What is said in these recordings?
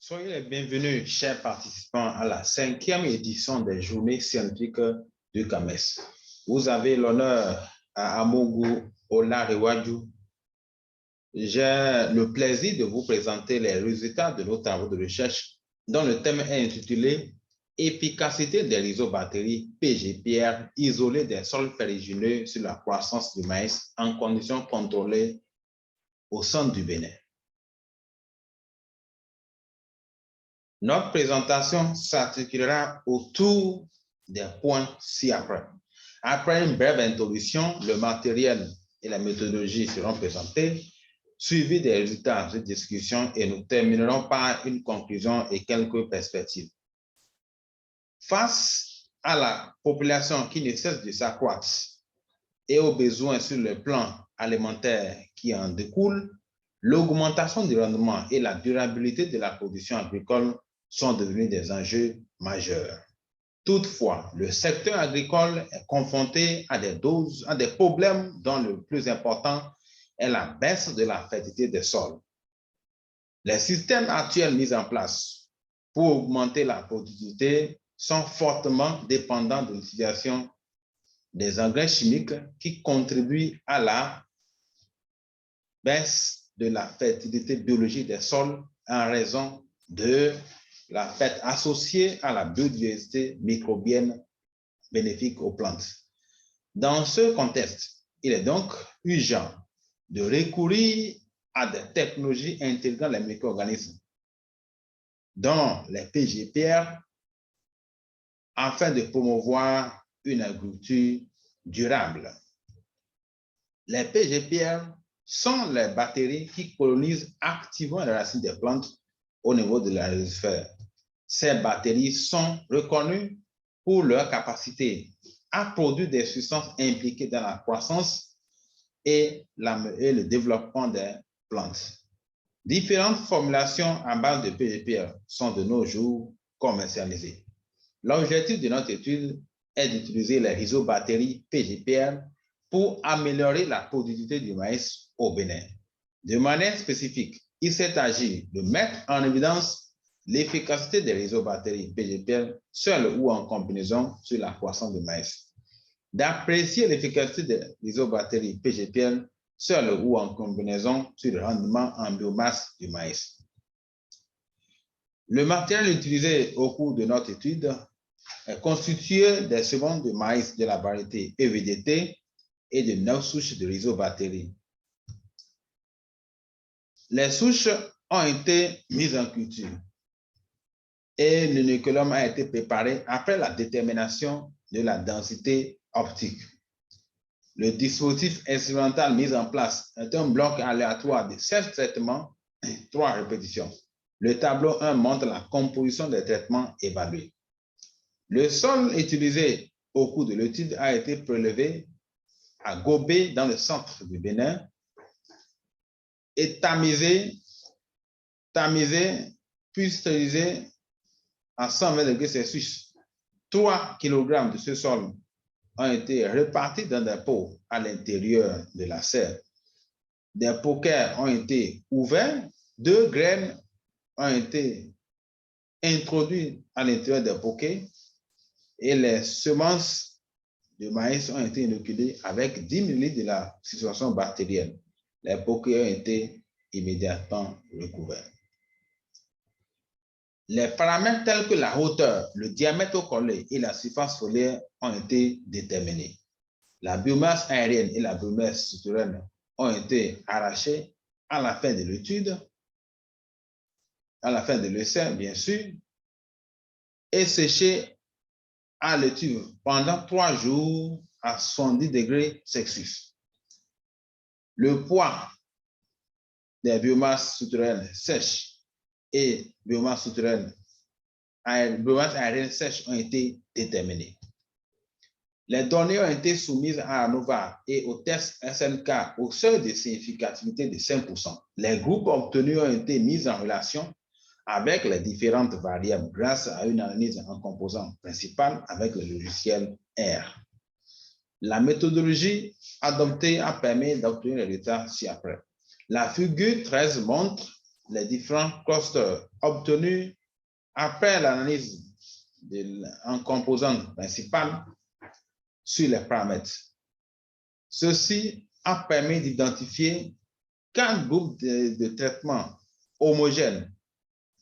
Soyez les bienvenus, chers participants, à la 5e édition des Journées scientifiques du CAMES. Vous avez l'honneur à Amogu Olarewaju. J'ai le plaisir de vous présenter les résultats de nos travaux de recherche dont le thème est intitulé « Efficacité des rhizobatteries PGPR isolées des sols ferrugineux sur la croissance du maïs en conditions contrôlées au centre du Bénin ». Notre présentation s'articulera autour des points ci-après. Après une brève introduction, le matériel et la méthodologie seront présentés, suivis des résultats de discussion, et nous terminerons par une conclusion et quelques perspectives. Face à la population qui ne cesse de s'accroître et aux besoins sur le plan alimentaire qui en découlent, l'augmentation du rendement et la durabilité de la production agricole sont devenus des enjeux majeurs. Toutefois, le secteur agricole est confronté à des problèmes dont le plus important est la baisse de la fertilité des sols. Les systèmes actuels mis en place pour augmenter la productivité sont fortement dépendants de l'utilisation des engrais chimiques qui contribuent à la baisse de la fertilité biologique des sols en raison de la perte associée à la biodiversité microbienne bénéfique aux plantes. Dans ce contexte, il est donc urgent de recourir à des technologies intégrant les micro-organismes, dont les PGPR, afin de promouvoir une agriculture durable. Les PGPR sont les bactéries qui colonisent activement les racines des plantes au niveau de la rhizosphère. Ces bactéries sont reconnues pour leur capacité à produire des substances impliquées dans la croissance et le développement des plantes. Différentes formulations à base de PGPR sont de nos jours commercialisées. L'objectif de notre étude est d'utiliser les rhizobactéries PGPR pour améliorer la productivité du maïs au Bénin. De manière spécifique, il s'est agi de mettre en évidence l'efficacité des rhizobactéries PGPR seules ou en combinaison sur la croissance du maïs, d'apprécier l'efficacité des rhizobactéries PGPR seules ou en combinaison sur le rendement en biomasse du maïs. Le matériel utilisé au cours de notre étude est constitué des semences de maïs de la variété EVDT et de 9 souches de rhizobactéries. Les souches ont été mises en culture et l'inoculum a été préparé après la détermination de la densité optique. Le dispositif expérimental mis en place est un bloc aléatoire de 7 traitements et 3 répétitions. Le tableau 1 montre la composition des traitements évalués. Le sol utilisé au cours de l'étude a été prélevé à Gobé, dans le centre du Bénin, et tamisé puis stérilisé à 120 degrés Celsius. 3 kg de ce sol ont été répartis dans des pots à l'intérieur de la serre. Des pokers ont été ouverts, 2 graines ont été introduites à l'intérieur des pokers et les semences de maïs ont été inoculées avec 10 ml de la situation bactérienne. Les pokers ont été immédiatement recouverts. Les paramètres tels que la hauteur, le diamètre au collet et la surface foliaire ont été déterminés. La biomasse aérienne et la biomasse souterraine ont été arrachées à la fin de l'étude, à la fin de l'essai, bien sûr, et séchées à l'étude pendant 3 jours à 70 degrés Celsius. Le poids des biomasses souterraines sèches et biomasse aérienne sèche ont été déterminées. Les données ont été soumises à ANOVA et au test SNK au seuil de significativité de 5%. Les groupes obtenus ont été mis en relation avec les différentes variables grâce à une analyse en composants principales avec le logiciel R. La méthodologie adoptée a permis d'obtenir les résultats ci-après. La figure 13 montre les différents clusters obtenus après l'analyse en composantes principales sur les paramètres. Ceci a permis d'identifier 4 groupes de traitement homogènes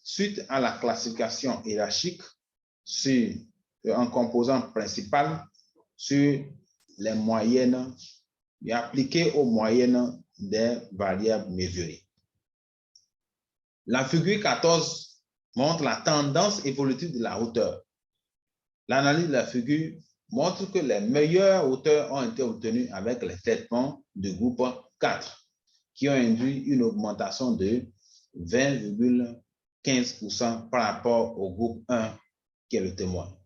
suite à la classification hiérarchique en composantes principales sur les moyennes et appliquées aux moyennes des variables mesurées. La figure 14 montre la tendance évolutive de la hauteur. L'analyse de la figure montre que les meilleures hauteurs ont été obtenues avec les traitements de groupe 4, qui ont induit une augmentation de 20,15% par rapport au groupe 1, qui est le témoin.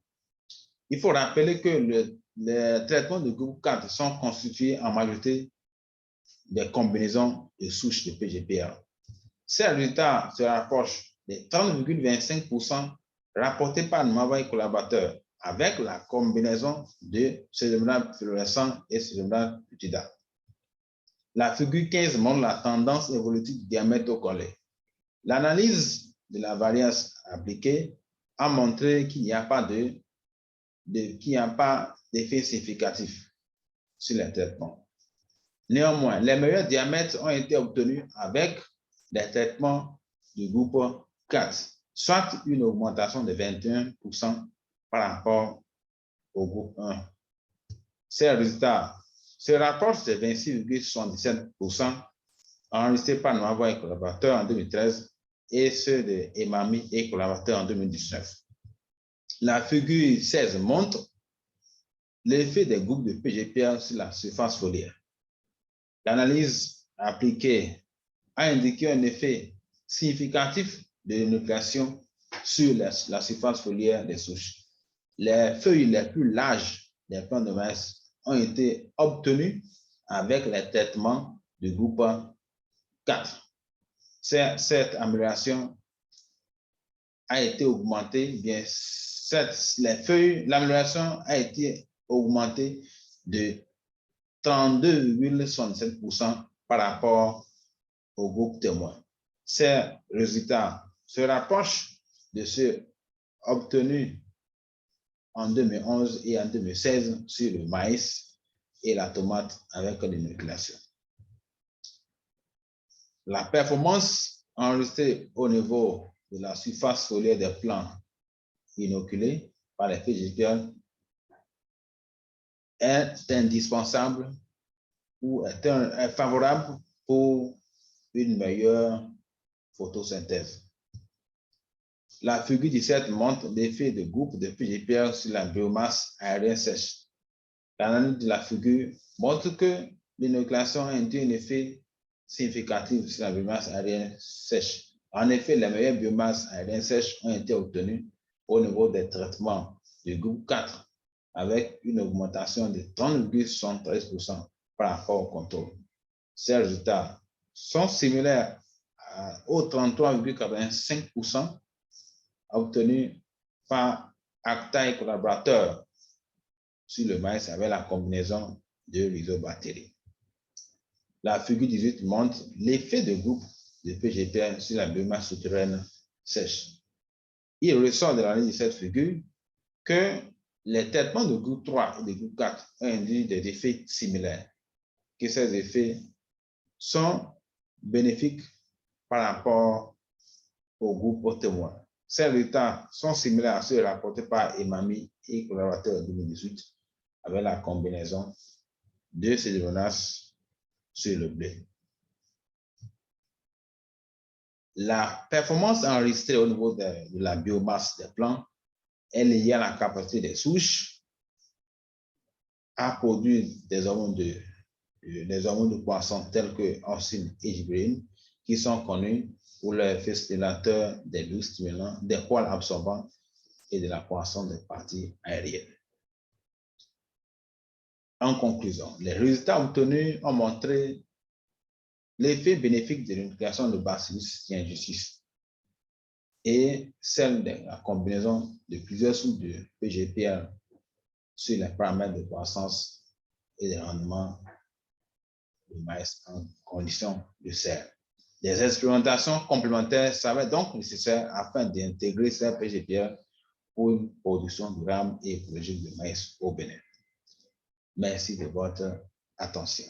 Il faut rappeler que les traitements de groupe 4 sont constitués en majorité des combinaisons de souches de PGPR. Ces résultats se rapprochent des 30,25% rapportés par Mava et collaborateurs avec la combinaison de cérébrales fluorescents et cérébrales putida. La figure 15 montre la tendance évolutive du diamètre au collet. L'analyse de la variance appliquée a montré qu'il n'y a pas d'effet significatif sur les traitements. Néanmoins, les meilleurs diamètres ont été obtenus avec les traitements du groupe 4, soit une augmentation de 21% par rapport au groupe 1. Ces résultats se rapprochent de 26,77% enregistrés par Noavo et collaborateurs en 2013 et ceux de Emami et collaborateurs en 2019. La figure 16 montre l'effet des groupes de PGPA sur la surface foliaire. L'analyse appliquée a indiqué un effet significatif de nucléation sur la surface foliaire des souches. Les feuilles les plus larges des plants de maïs ont été obtenues avec les traitements du groupe 4. Cette amélioration a été augmentée, l'amélioration a été augmentée de 32,67% par rapport au groupe témoin. Ces résultats se rapprochent de ceux obtenus en 2011 et en 2016 sur le maïs et la tomate avec l'inoculation. La performance enregistrée au niveau de la surface foliaire des plants inoculés par les PGPL est indispensable ou est favorable pour une meilleure photosynthèse. La figure 17 montre l'effet de groupe de PGPR sur la biomasse aérienne sèche. L'analyse de la figure montre que l'inoculation induit un effet significatif sur la biomasse aérienne sèche. En effet, les meilleures biomasses aériennes sèches ont été obtenues au niveau des traitements du groupe 4 avec une augmentation de 30,73% par rapport au contrôle. Ces résultats sont similaires aux 33,85% obtenus par Acta et collaborateurs sur le maïs avec la combinaison de rhizobactéries. La figure 18 montre l'effet de groupe de PGPR sur la biomasse souterraine sèche. Il ressort de l'analyse de cette figure que les traitements de groupe 3 et de groupe 4 ont induit des effets similaires, que ces effets sont bénéfiques par rapport au groupe témoin. Ces résultats sont similaires à ceux rapportés par Emami et collaborateurs en 2018 avec la combinaison de Pseudomonas sur le blé. La performance enregistrée au niveau de la biomasse des plants est liée à la capacité des souches à produire des hormones de croissance tels que orcine et gibberelline, qui sont connus pour leur effet stimulateur des douces stimulants, des poils absorbants et de la croissance des parties aériennes. En conclusion, les résultats obtenus ont montré l'effet bénéfique de l'inoculation de Bacillus thuringiensis et celle de la combinaison de plusieurs souches de PGPR sur les paramètres de croissance et de rendement du maïs en conditions de serre. Des expérimentations complémentaires seraient donc nécessaires afin d'intégrer ces PGPR pour une production durable et écologique de maïs au Bénin. Merci de votre attention.